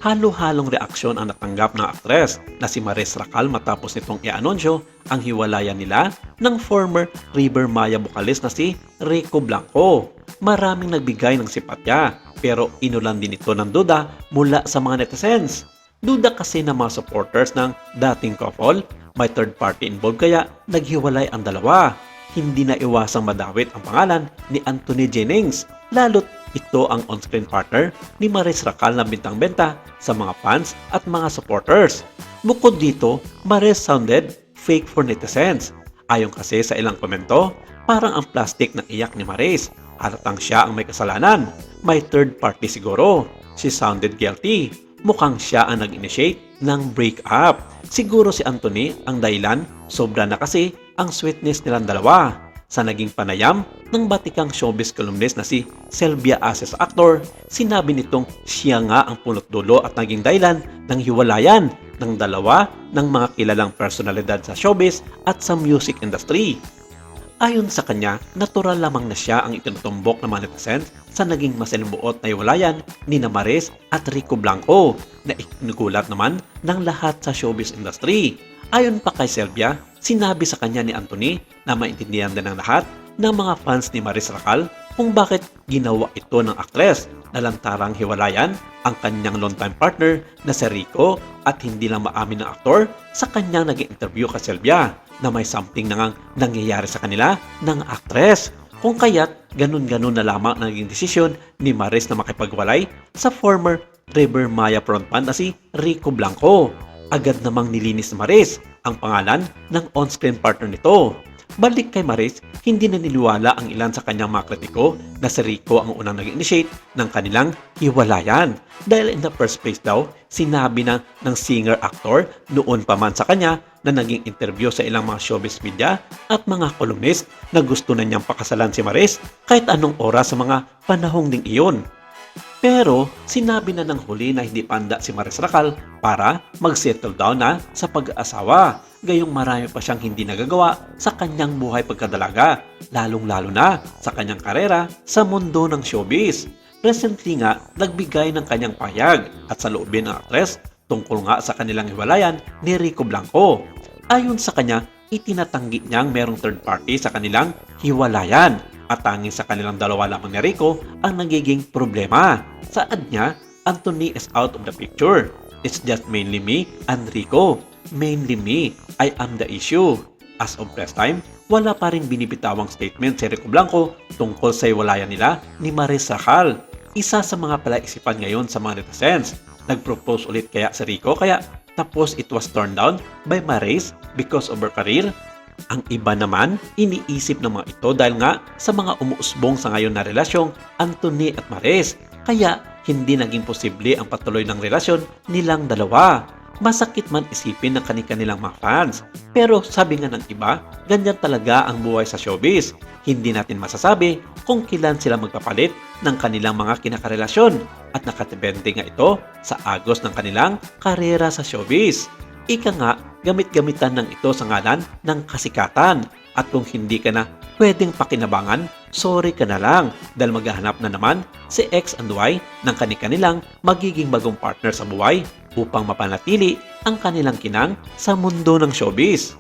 Halo-halong reaksyon ang natanggap ng aktres na si Maris Racal matapos nitong i-anunsyo ang hiwalayan nila ng former River Maya vocalist na si Rico Blanco. Maraming nagbigay ng simpatya pero inulan din ito ng duda mula sa mga netizens. Duda kasi ng mga supporters ng dating couple, may third party involved kaya naghiwalay ang dalawa. Hindi na iwasang madawit ang pangalan ni Anthony Jennings, lalo't ito ang on-screen partner ni Maris Racal na bintang-benta sa mga fans at mga supporters. Bukod dito, Maris sounded fake for netizens. Ayon kasi sa ilang komento, parang ang plastic ng iyak ni Maris. Halatang siya ang may kasalanan. May third party siguro. She sounded guilty. Mukhang siya ang nag-initiate ng breakup. Siguro si Anthony ang dahilan, sobra na kasi ang sweetness nilang dalawa. Sa naging panayam ng batikang showbiz columnist na si Sylvia Aces Actor, sinabi nitong siya nga ang punot dulo at naging dahilan ng hiwalayan ng dalawa ng mga kilalang personalidad sa showbiz at sa music industry. Ayon sa kanya, natural lamang na siya ang itinutumbok ng mga netizens sa naging masalimuot na hiwalayan ni Maris at Rico Blanco na ikinugulat naman ng lahat sa showbiz industry. Ayon pa kay Sylvia, sinabi sa kanya ni Anthony na maintindihan din ng lahat ng mga fans ni Maris Racal kung bakit ginawa ito ng aktres na lantarang hiwalayan ang kanyang longtime partner na si Rico at hindi lang maamin ng aktor sa kanyang naging interview kay Sylvia na may something na ngang nangyayari sa kanila ng aktres. Kung kaya't ganun-ganun na lamang naging desisyon ni Maris na makipagwalay sa former River Maya frontman na si Rico Blanco. Agad namang nilinis ni Maris ang pangalan ng on-screen partner nito. Balik kay Maris, hindi na niniwala ang ilan sa kanyang mga kritiko na si Rico ang unang nag-initiate ng kanilang hiwalayan. Dahil in the first place daw, sinabi ng singer-actor noon pa man sa kanya na naging interview sa ilang mga showbiz media at mga columnist na gusto na niyang pakasalan si Maris kahit anong oras sa mga panahong ding iyon. Pero sinabi na ng huli na hindi panda si Maris Racal para mag-settle down na sa pag-aasawa. Gayong marami pa siyang hindi nagagawa sa kanyang buhay pagkadalaga, lalong-lalo na sa kanyang karera sa mundo ng showbiz. Recently nga, nagbigay ng kanyang pahayag at saloobin ng aktres tungkol nga sa kanilang hiwalayan ni Rico Blanco. Ayon sa kanya, itinatanggi niyang merong third party sa kanilang hiwalayan at tanging sa kanilang dalawa lamang ni Rico ang nagiging problema. Saad niya, Anthony is out of the picture. It's just mainly me and Rico. Mainly me. I am the issue. As of press time, wala pa rin binibitawang statement si Rico Blanco tungkol sa hiwalayan nila ni Maris Racal. Isa sa mga palaisipan ngayon sa mga netizens. Nag-propose ulit kaya si Rico kaya tapos it was turned down by Maris because of her career. Ang iba naman, iniisip ng mga ito dahil nga sa mga umuusbong sa ngayon na relasyong Anthony at Maris. Kaya hindi naging posible ang patuloy ng relasyon nilang dalawa. Masakit man isipin ng kanilang mga fans. Pero sabi nga ng iba, ganyan talaga ang buhay sa showbiz. Hindi natin masasabi kung kailan sila magpapalit ng kanilang mga kinakarelasyon at nakatibente nga ito sa agos ng kanilang karera sa showbiz. Ika nga, gamit-gamitan ng ito sa ngalan ng kasikatan at kung hindi ka na pwedeng pakinabangan, sorry ka na lang dahil maghahanap na naman si X and Y ng kanilang magiging bagong partner sa buhay upang mapanatili ang kanilang kinang sa mundo ng showbiz.